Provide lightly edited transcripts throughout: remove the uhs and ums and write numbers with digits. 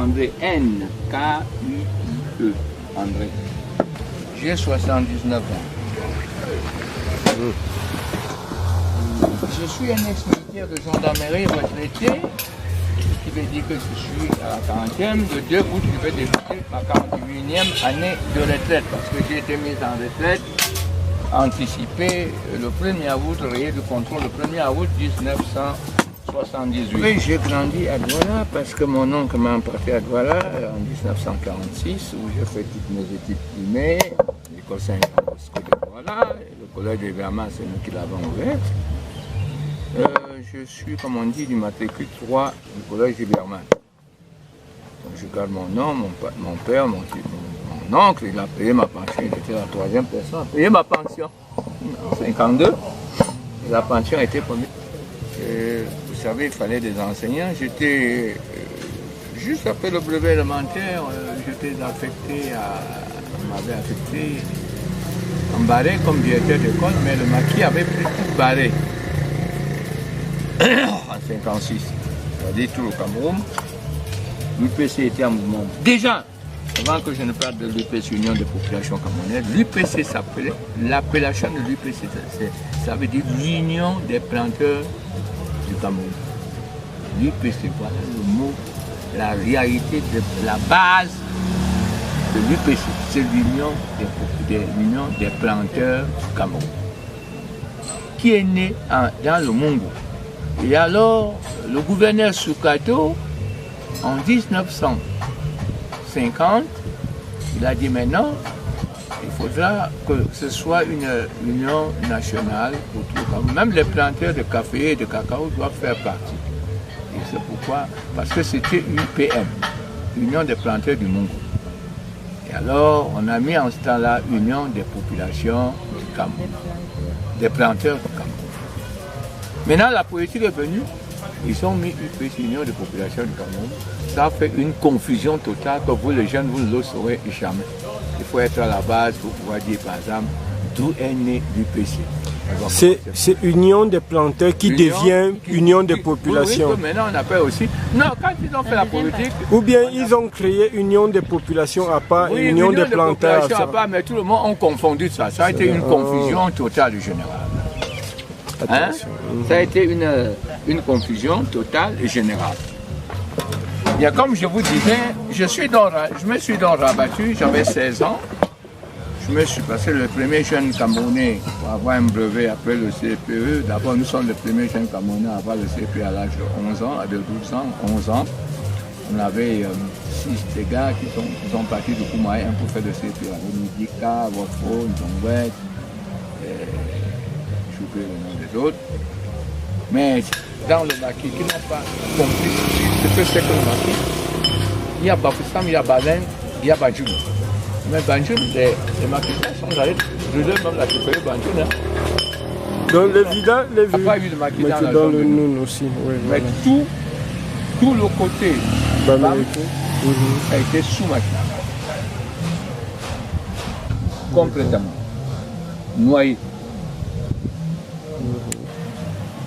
André, N-K-U-I-E. André. J'ai 79 ans. Je suis un ex-militaire de gendarmerie retraité, ce qui veut dire que je suis à la 40e. Le 2 août, je vais débuter ma 41e année de retraite parce que j'ai été mis en retraite anticipée le 1er août, rayé de contrôle le 1er août 1978. Oui, j'ai grandi à Douala parce que mon oncle m'a emporté à Douala en 1946 où j'ai fait toutes mes études primaires, l'école Saint-Jean de Douala, le collège de Verma, c'est nous qui l'avons ouvert. Je suis, comme on dit, du matricule 3 du collège de Verma. Donc je garde mon nom, mon père, mon oncle, il a payé ma pension, il était la 3e personne, a payé ma pension en 52. Et la pension était première. Vous savez, il fallait des enseignants. J'étais, juste après le brevet élémentaire, j'étais affecté on m'avait affecté en Barré comme directeur d'école, mais le maquis avait pris tout Barré en 56. C'est-à-dire tout le Cameroun. L'UPC était en mouvement. Déjà, avant que je ne parle de l'UPC, Union des populations camerounaises, l'UPC s'appelait, l'appellation de l'UPC, ça veut dire l'Union des planteurs du Cameroun. L'UPC, voilà le mot, la réalité, la base de l'UPC, c'est l'Union des planteurs du Cameroun, qui est né dans le Mungo. Et alors, le gouverneur Sukato, en 1950, il a dit maintenant, il faudra que ce soit une union nationale pour tout le Cameroun. Même les planteurs de café et de cacao doivent faire partie. Et c'est pourquoi, parce que c'était UPM, Union des planteurs du Mungo. Et alors, on a mis en ce temps-là Union des populations du Cameroun, des planteurs du Cameroun. Maintenant, la politique est venue, ils ont mis UPC, Union des populations du Cameroun. Ça fait une confusion totale que vous, les jeunes, vous ne le saurez jamais. Il faut être à la base pour pouvoir dire, par exemple, d'où est né l'UPC. C'est Union des planteurs qui devient Union des populations. Oui, maintenant on appelle aussi. Non, quand ils ont fait la politique. Ou bien ils ont créé Union des populations à part et Union des planteurs à part, mais tout le monde a confondu ça. Ça a été une confusion totale et générale. Hein? Ça a été une confusion totale et générale. Il y a, comme je vous disais, je me suis donc rabattu, j'avais 16 ans. Je me suis passé le premier jeune Camerounais pour avoir un brevet après le CPE. D'abord, nous sommes les premiers jeunes Camerounais à avoir le CPE à l'âge de 11 ans, de 12 ans, 11 ans. On avait 6 des gars qui sont partis du Koumaï pour faire le CPE. Midika, Wofo, Ndongwet, je oublie le nom des autres. Mais dans le maquis, qui n'ont pas compris ce que c'est que le maquis, il y a Bafoussam, il y a Balen, il y a Badjoum. Mais Banjoun, les maquisards sont allés brûler même la CPE Banjoun. Hein. Dans les villages, les villages. Il n'y a pas eu de maquis dans la dans zone. Le Noun aussi. Oui, mais voilà. tout le côté Bam, a été sous maquis. Complètement. Noyé.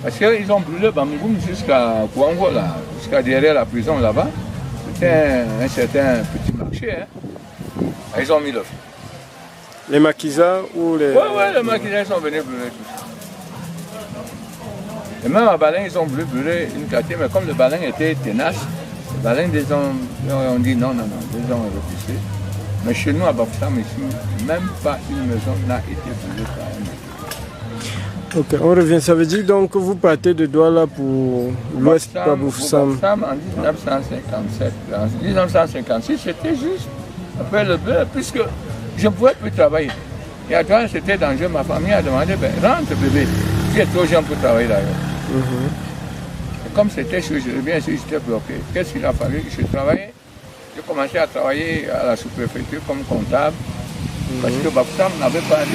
Parce qu'ils ont brûlé Bamgoum jusqu'à Kouango, là, jusqu'à derrière la prison là-bas. C'était un certain petit marché. Hein. Ils ont mis le feu. Les maquisards ou les... Oui, les maquisards sont venus brûler tout ça. Et même à Balin, ils ont voulu brûler une quartier, mais comme le Balin était tenace, les Balin, des hommes ont dit non, les gens ont refusé. Mais chez nous, à Bafoussam, ici, même pas une maison n'a été brûlée par un maquis. Ok, on revient. Ça veut dire donc que vous partez de Douala pour l'ouest de Bafoussam. En 1957. En 1956, c'était juste après le bleu, puisque je ne pouvais plus travailler. Et à toi, c'était dangereux. Ma famille a demandé, rentre bébé, tu es trop jeune pour travailler d'ailleurs. Et comme c'était sûr, bien sûr, j'étais bloqué. Qu'est-ce qu'il a fallu? Je travaillais. J'ai commencé à travailler à la sous-préfecture comme comptable. Parce que Bafoussam n'avait pas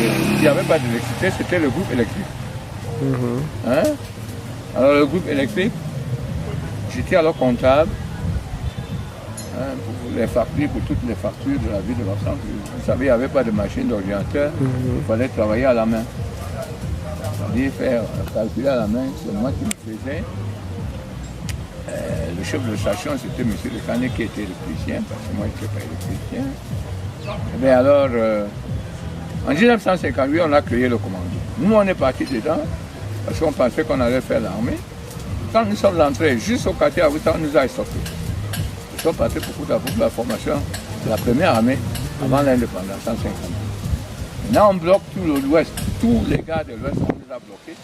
d'électricité, c'était le groupe électrique. Hein? Alors le groupe électrique, j'étais alors comptable. Pour les factures, pour toutes les factures de la ville de Bafoussam. Vous savez, il n'y avait pas de machine d'ordinateur, il fallait travailler à la main. C'est-à-dire faire calculer à la main, c'est moi qui le faisais. Le chef de station, c'était M. Le Canet qui était électricien, parce que moi, je n'étais pas électricien. Et bien alors, en 1958, on a créé le commando. Nous, on est partis dedans, parce qu'on pensait qu'on allait faire l'armée. Quand nous sommes entrés juste au quartier Aouta, on nous a stoppés. Nous sommes partis pour la formation de la première armée avant l'indépendance en 1950. Maintenant, on bloque tout l'ouest. Tous les gars de l'ouest, on nous a bloqués.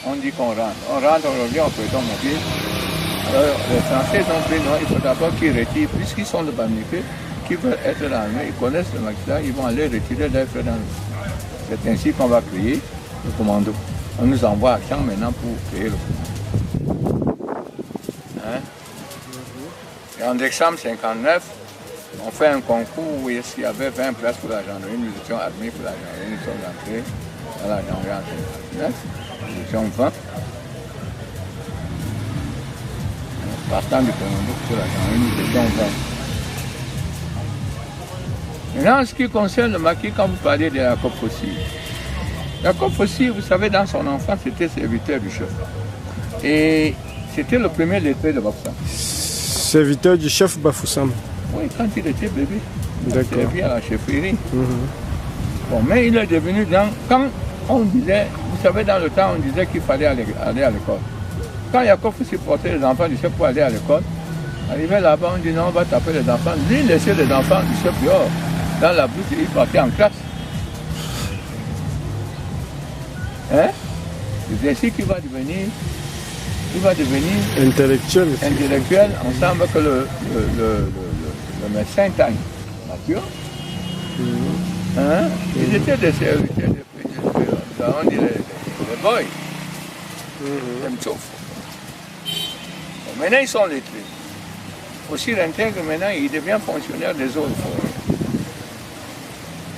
On dit qu'on rentre. On rentre, on revient, on prétend mobile. Alors, les Français ont dit non, il faut d'abord qu'ils retirent, puisqu'ils sont de Bamileke, qui veulent être dans l'armée, ils connaissent le magistrat, ils vont aller retirer leurs frères dans l'armée. C'est ainsi qu'on va créer le commando. On nous envoie à Champ maintenant pour créer le commando. Hein? Et en décembre 1959, on fait un concours où il y avait 20 places pour la gendarmerie. Nous étions admis pour la gendarmerie, nous sommes entrés dans la gendarmerie en 1959. Nous étions 20. Partant du commando pour la gendarmerie, nous étions 20. Maintenant, en ce qui concerne le maquis, quand vous parlez de Jacob Fossi, Jacob Fossi, vous savez, dans son enfance, c'était serviteur du chef. Et c'était le premier lettré de Bafoussam. Serviteur du chef Bafoussam. Oui, quand il était bébé. D'accord. Il servait à la chefferie. Bon, mais il est devenu quand on disait, vous savez, dans le temps, on disait qu'il fallait aller à l'école. Quand Jacob Fossi portait les enfants du chef pour aller à l'école, arrivé là-bas, on dit non, on va taper les enfants. Lui, il laissait les enfants du chef dehors, dans la bouche, et il partait en classe. Hein? C'est ainsi qu'il va devenir intellectuel. Ensemble que le médecin Tagne, Mathieu. Hein? Ils étaient des serviteurs, on dit les boys. Maintenant, ils sont lettrés. Aussi l'intègre, maintenant, il devient fonctionnaire des eaux de forêt.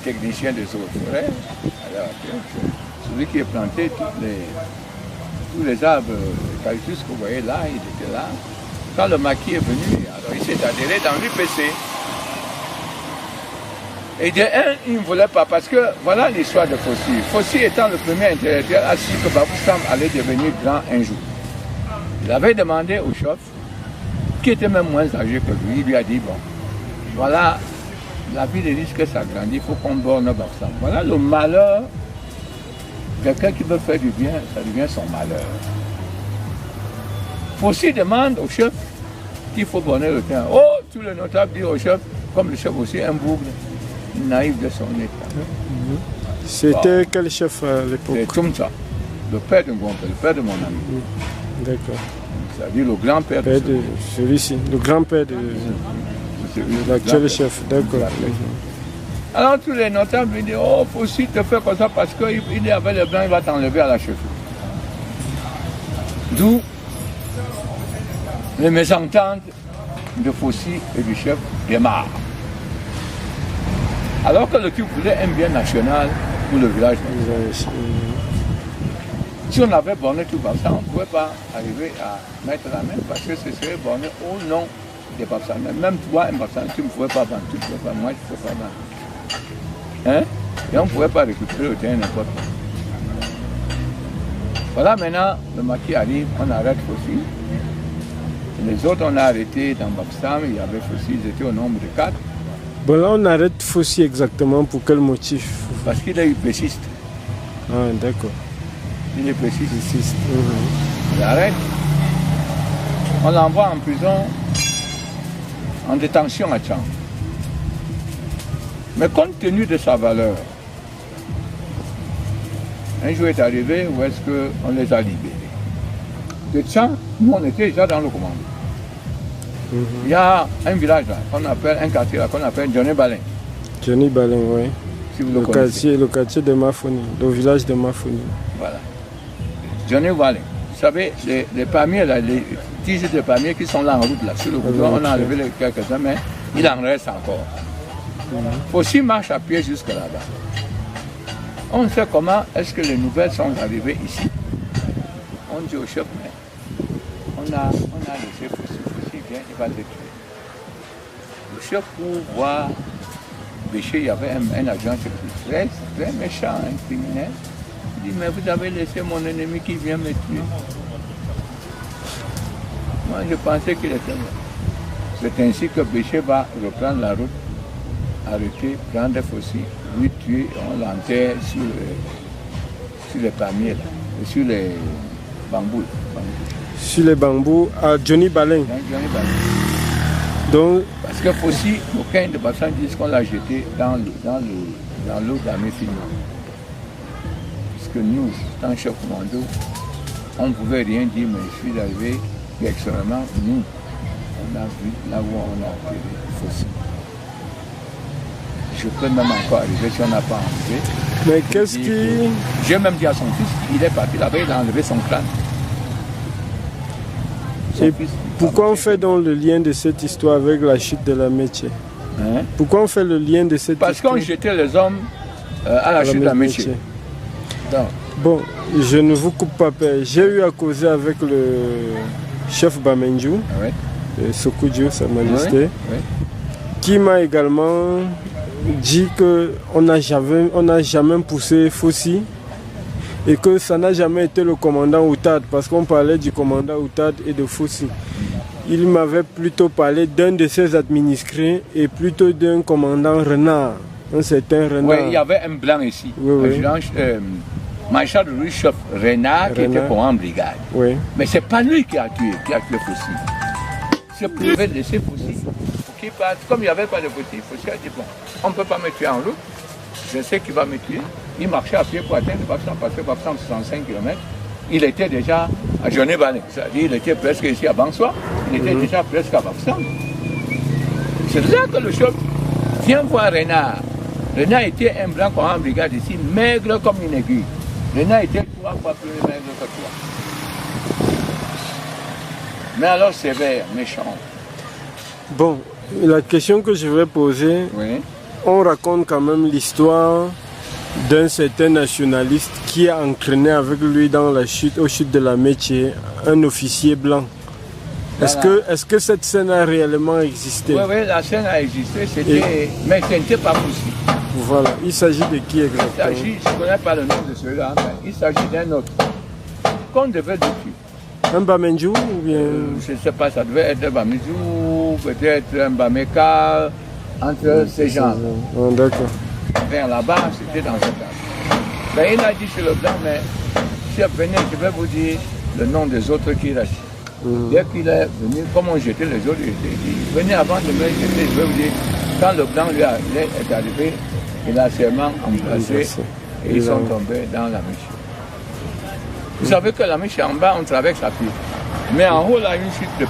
Technicien des eaux de forêt. Alors, celui qui a planté tous les arbres, les cactus que vous voyez là, il était là. Quand le maquis est venu, alors il s'est adhéré dans l'UPC. Et de un, il ne voulait pas, parce que voilà l'histoire de Fossi. Fossi étant le premier intellectuel, a su que Bafoussam allait devenir grand un jour. Il avait demandé au chef, qui était même moins âgé que lui, il lui a dit, bon, voilà, la ville risque s'agrandir, il faut qu'on borne Bafoussam. Voilà le malheur. Quelqu'un qui veut faire du bien, ça devient son malheur. Fossi demande au chef qu'il faut borner le terrain. Oh, tous les notables disent au chef, comme le chef aussi, un bougre naïf de son état. C'était quel chef à l'époque? C'est Toumsa, le père de mon père, le père de mon ami. D'accord. C'est-à-dire le grand-père de celui-ci, le grand-père de l'actuel chef. D'accord. Alors tous les notables lui disent, oh, Fossi te fait comme ça parce qu'il est avec les blancs, il va t'enlever à la chefferie. D'où les mésententes de Fossi et du chef démarrent. Alors que le type voulait un bien national pour le village. Si on avait borné tout ça, on ne pouvait pas arriver à mettre la main parce que ce serait borné au nom des Bafoussam. Même toi, un Bafoussam, tu ne pouvais pas vendre, tu ne pouvais pas, moi je ne pouvais pas vendre. Hein? Et on ne pouvait pas récupérer le terrain n'importe quoi. Voilà, maintenant, le maquis arrive, on arrête Fossi. Les autres, on a arrêté dans Bafoussam, il y avait Fossi, ils étaient au nombre de 4. Bon, là, on arrête Fossi exactement pour quel motif? Parce qu'il est péciste. Ah, d'accord. Il est péciste. On l'arrête. On l'envoie en prison, en détention à Tchang. Mais compte tenu de sa valeur, un jour est arrivé où est-ce qu'on les a libérés. De Tchang, nous on était déjà dans le commando. Il y a un village là, un quartier là, qu'on appelle Johnny Balin. Johnny Balin, oui. Si vous le connaissez. Le quartier de Mafoni, le village de Mafoni. Voilà. Johnny Balin. Vous savez, les palmiers là, les tiges de palmiers qui sont là en route là, sur le goudron, on a enlevé quelques-uns, mais il en reste encore. Fossi marche à pied jusque là-bas. On sait comment est-ce que les nouvelles sont arrivées ici. On dit au chef, mais on a laissé Fossi vient, il va te tuer. Le chef, pour voir Béché, il y avait un agent très, très méchant, un criminel. Il dit, mais vous avez laissé mon ennemi qui vient me tuer. moi je pensais qu'il était mort. C'est ainsi que Béché va reprendre la route, arrêter, prendre des fossiles, lui tuer, on l'enterre sur les palmiers, là, sur les bambous. Sur les bambous à Johnny Balin. Johnny Balin. Donc, parce que fossile, aucun de Bafsan disent qu'on l'a jeté dans l'eau d'armée finale. Parce que nous, tant chef commando, on ne pouvait rien dire, mais je suis arrivé, et extrêmement, nous, on a vu là où on a enterré le fossile. Je peux même encore arriver si on n'a pas enlevé. Mais qu'est-ce qui... J'ai même dit à son fils, il est parti là-bas, il a enlevé son crâne. Et pourquoi on fait donc le lien de cette histoire avec la chute de la Métier? Hein? Pourquoi on fait le lien de cette histoire? Parce qu'on jetait les hommes à la chute de la Métier. Bon, je ne vous coupe pas, père. J'ai eu à causer avec le chef Bamenjou, Sokudjo, Sa Majesté, qui m'a également dit qu'on n'a jamais poussé Fossi et que ça n'a jamais été le commandant Outad, parce qu'on parlait du commandant Outad et de Fossi. Il m'avait plutôt parlé d'un de ses administrés et plutôt d'un commandant Renard, un certain Renard. Oui, il y avait un blanc ici, maréchal de Louis-Chef Renard, qui était pour en brigade. Oui. Mais c'est pas lui qui a tué Fossi. Je pouvais laisser Fossi. Comme il n'y avait pas de Fossi, Fossi a dit bon, on ne peut pas me tuer en route, je sais qu'il va me tuer. Il marchait à pied pour atteindre Bafsan, parce que Bafsan 65 km. Il était déjà à Johnny Balin, c'est-à-dire il était presque ici à Bansoa, il était déjà presque à Bafsan. C'est là que le chef vient voir Renard. Renard était un blanc en brigade ici, maigre comme une aiguille. Renard était 3 fois plus maigre que toi. Mais alors sévère, méchant. Bon, la question que je vais poser, on raconte quand même l'histoire d'un certain nationaliste qui a entraîné avec lui dans la chute, aux chutes de la Métier, un officier blanc. Est-ce que cette scène a réellement existé? Oui, la scène a existé, mais ce n'était pas possible. Voilà, il s'agit de qui exactement? Je ne connais pas le nom de celui-là, mais il s'agit d'un autre qu'on devait tuer. Un Bamenjou ou bien... je ne sais pas, ça devait être un Bamenjou, peut-être un Bameka, entre ces gens. D'accord. Vers là-bas, c'était dans ce cas. Ben, il a dit sur le blanc, mais si vous venez, je vais vous dire le nom des autres qui restent. Dès qu'il est venu, comme on jetait les autres, il dit, venez avant de me jeter, je vais vous dire, quand le blanc lui est arrivé, il a seulement embrassé et ils sont tombés dans la Métier. Vous savez que la Métier en bas, on traverse à pied. Mais en haut, là, une chute de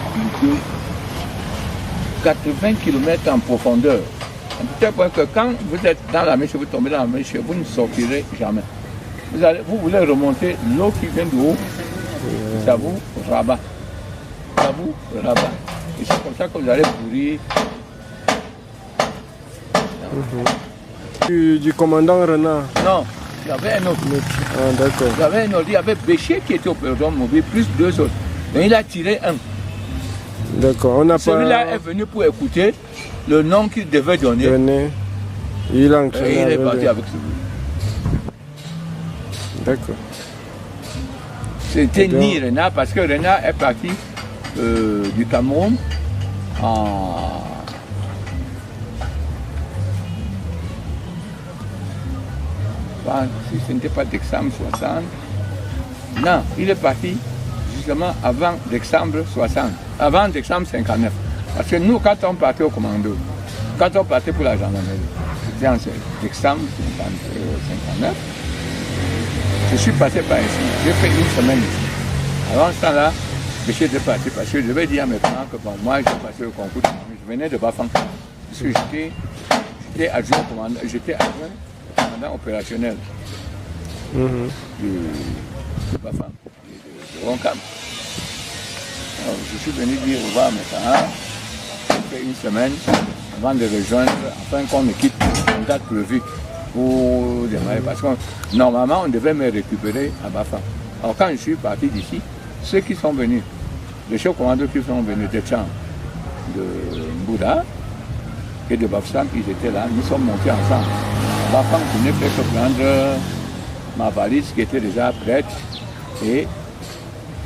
80 km en profondeur. Peut-être que quand vous êtes dans la Métier, vous tombez dans la Métier, vous ne sortirez jamais. Vous voulez remonter l'eau qui vient du haut, ça vous rabat. Ça vous rabat. Et c'est comme ça que vous allez pourrir. Du commandant Renard? Non, il y avait un autre. D'accord. Il y avait un autre. Il y avait Béché qui était au pérodrome mobile, plus 2 autres. Mais il a tiré un. D'accord. Celui-là est venu pour écouter le nom qu'il devait donner. Il a entraîné. Et il est parti avec celui. D'accord. C'était ni Renard, parce que Renard est parti du Cameroun si ce n'était pas décembre 60. Non, il est parti justement avant décembre 60. Avant décembre 59. Parce que nous, quand on partait au commando, quand on partait pour la gendarmerie, c'était en décembre 59. Je suis passé par ici. J'ai fait une semaine ici. Avant ce temps-là, j'étais parti parce que je devais dire à mes parents que bon, moi, j'ai passé le concours. Je venais de Bafang. Parce que j'étais adjoint commandant. J'étais adjoint commandant opérationnel de Bafang, de Roncam. Alors, je suis venu dire au revoir à mes parents. J'ai fait une semaine avant de rejoindre, afin qu'on me quitte une date prévue pour démarrer. Parce que normalement, on devait me récupérer à Bafang. Alors, quand je suis parti d'ici, ceux qui sont venus, les chefs commandos qui sont venus de Tchang, de Mbouda et de Bafsan, ils étaient là, nous sommes montés ensemble. Bafang venait faire que prendre ma valise qui était déjà prête et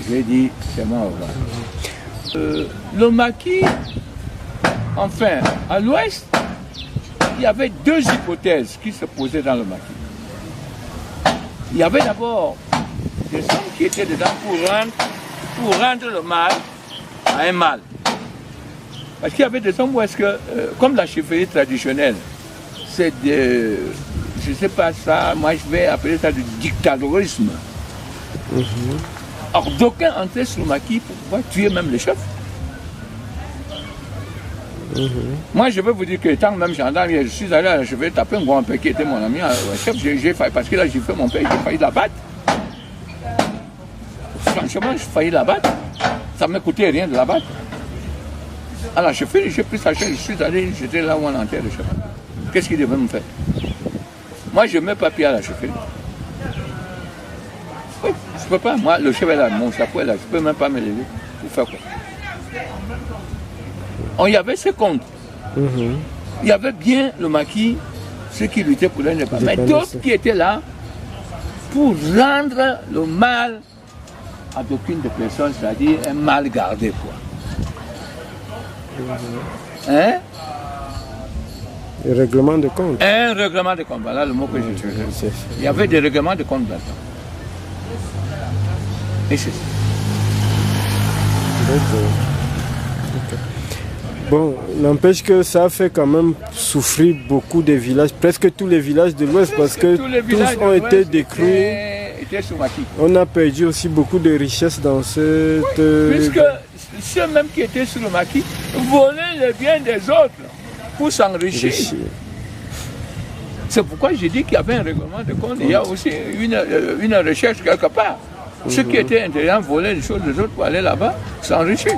j'ai dit c'est moi au revoir. Le maquis, enfin, à l'ouest, il y avait deux hypothèses qui se posaient dans le maquis. Il y avait d'abord des hommes qui étaient dedans pour rendre le mal à un mal. Parce qu'il y avait des hommes où est-ce que, comme la chefferie traditionnelle, c'est de, je ne sais pas ça, moi je vais appeler ça du dictatorisme. Alors d'aucuns entraient sur le maquis pour pouvoir tuer même les chefs. Moi je veux vous dire que tant même gendarme, je suis allé à la chefferie taper un grand père qui était mon ami, chef, j'ai failli, parce que là j'ai fait mon père, j'ai failli l'abattre. Franchement, j'ai failli l'abattre. Ça ne me coûtait rien de l'abattre. À la chefferie, j'ai pris sa chaise, je suis allé, j'étais là où on enterre le chef. Qu'est-ce qu'il devait me faire? Moi, je ne mets pas pied à la chefferie. Oui, je ne peux pas. Moi, le chef est là, mon chapeau est là, je ne peux même pas me lever. Pour faire quoi? On y avait ses comptes. Il y avait bien le maquis, ceux qui luttaient pour l'indépendance. Mais d'autres qui étaient là pour rendre le mal à d'aucune des personnes, c'est-à-dire un mal gardé, quoi. Hein? Le règlement de compte. Un règlement de compte, voilà le mot que je cherchais. Il y avait des règlements de compte là-dedans. Et c'est ça. Bon, n'empêche que ça a fait quand même souffrir beaucoup de villages, presque tous les villages de l'Ouest, parce que tous ont été détruits. On a perdu aussi beaucoup de richesses dans cette... Puisque ceux même qui étaient sur le maquis volaient les biens des autres pour s'enrichir. C'est pourquoi j'ai dit qu'il y avait un règlement de compte. Il y a aussi une recherche quelque part. Ceux qui étaient intelligents volaient les choses des autres pour aller là-bas s'enrichir.